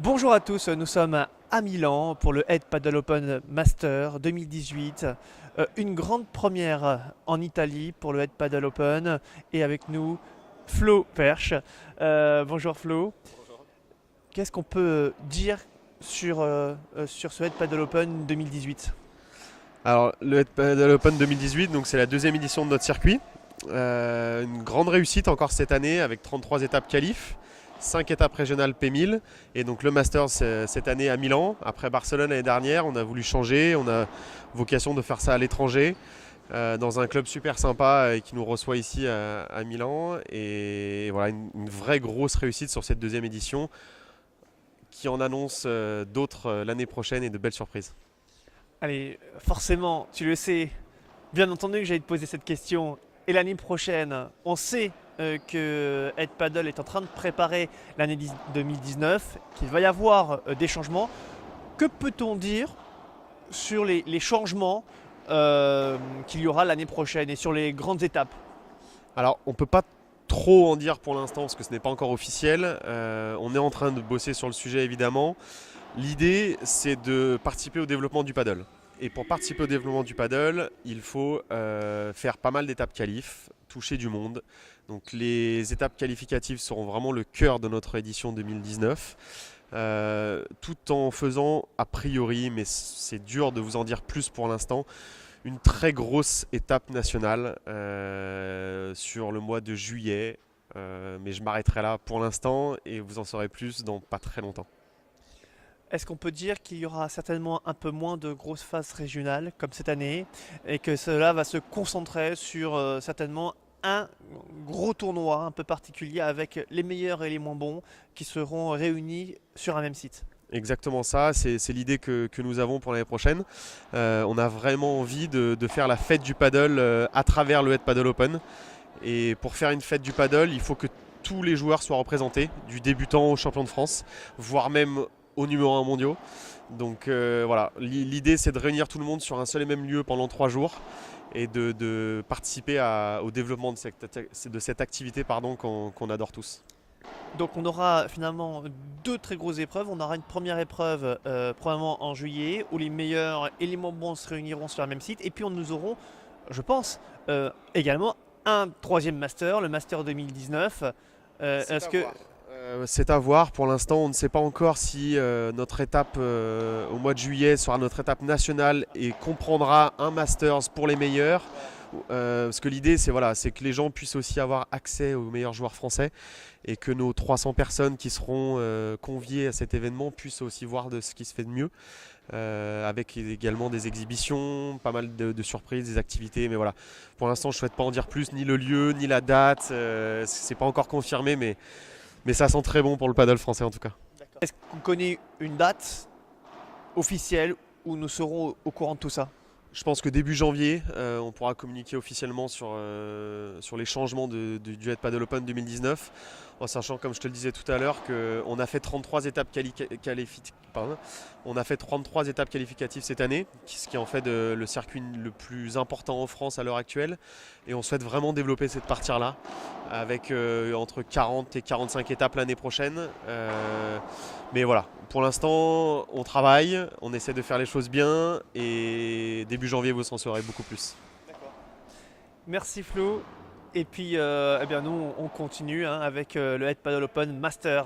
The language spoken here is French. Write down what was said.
Bonjour à tous, nous sommes à Milan pour le Head Paddle Open Master 2018. Une grande première en Italie pour le Head Paddle Open et avec nous Flo Perche. Bonjour Flo. Qu'est-ce qu'on peut dire sur ce Head Paddle Open 2018? Alors, le Head Paddle Open 2018, donc c'est la deuxième édition de notre circuit. Une grande réussite encore cette année avec 33 étapes qualif, 5 étapes régionales P1000 et donc le Masters cette année à Milan. Après Barcelone l'année dernière, on a voulu changer, on a vocation de faire ça à l'étranger dans un club super sympa qui nous reçoit ici à Milan. Et voilà, une vraie grosse réussite sur cette deuxième édition qui en annonce d'autres l'année prochaine et de belles surprises. Allez, forcément, tu le sais, bien entendu que j'allais te poser cette question. Et l'année prochaine, on sait que Head Paddle est en train de préparer l'année 2019, qu'il va y avoir des changements. Que peut-on dire sur les changements qu'il y aura l'année prochaine et sur les grandes étapes? Alors, on ne peut pas trop en dire pour l'instant parce que ce n'est pas encore officiel. On est en train de bosser sur le sujet évidemment. L'idée, c'est de participer au développement du paddle. Et pour participer au développement du paddle, il faut faire pas mal d'étapes qualif, toucher du monde. Donc les étapes qualificatives seront vraiment le cœur de notre édition 2019. Tout en faisant, a priori, mais c'est dur de vous en dire plus pour l'instant, une très grosse étape nationale sur le mois de juillet. Mais je m'arrêterai là pour l'instant et vous en saurez plus dans pas très longtemps. Est-ce qu'on peut dire qu'il y aura certainement un peu moins de grosses phases régionales comme cette année et que cela va se concentrer sur certainement un gros tournoi un peu particulier avec les meilleurs et les moins bons qui seront réunis sur un même site? Exactement ça, c'est l'idée que nous avons pour l'année prochaine. On a vraiment envie de faire la fête du paddle à travers le Head Paddle Open. Et pour faire une fête du paddle, il faut que tous les joueurs soient représentés, du débutant au champion de France, voire même au numéro 1 mondiaux. Donc voilà, l'idée c'est de réunir tout le monde sur un seul et même lieu pendant 3 jours et de participer au développement de cette activité qu'on adore tous. Donc on aura finalement deux très grosses épreuves. On aura une première épreuve probablement en juillet où les meilleurs et les moins bons se réuniront sur le même site. Et puis nous aurons, je pense, également un troisième master, le Master 2019. Est-ce que C'est à voir. Pour l'instant, on ne sait pas encore si notre étape au mois de juillet sera notre étape nationale et comprendra un Masters pour les meilleurs. Parce que l'idée, c'est que les gens puissent aussi avoir accès aux meilleurs joueurs français et que nos 300 personnes qui seront conviées à cet événement puissent aussi voir de ce qui se fait de mieux. Avec également des exhibitions, pas mal de surprises, des activités. Mais voilà, pour l'instant, je ne souhaite pas en dire plus, ni le lieu, ni la date. C'est pas encore confirmé, mais ça sent très bon pour le paddle français en tout cas. est-ce qu'on connaît une date officielle où nous serons au courant de tout ça? Je pense que début janvier, on pourra communiquer officiellement sur les changements du Head Paddle Open 2019, en sachant, comme je te le disais tout à l'heure, qu'on a fait 33 étapes on a fait 33 étapes qualificatives cette année, ce qui en fait le circuit le plus important en France à l'heure actuelle. Et on souhaite vraiment développer cette partie-là, avec entre 40 et 45 étapes l'année prochaine. Mais voilà, pour l'instant, on travaille, on essaie de faire les choses bien et début janvier, vous en saurez beaucoup plus. Merci Flo. Et puis, eh bien, nous, on continue avec le Head Paddle Open Master.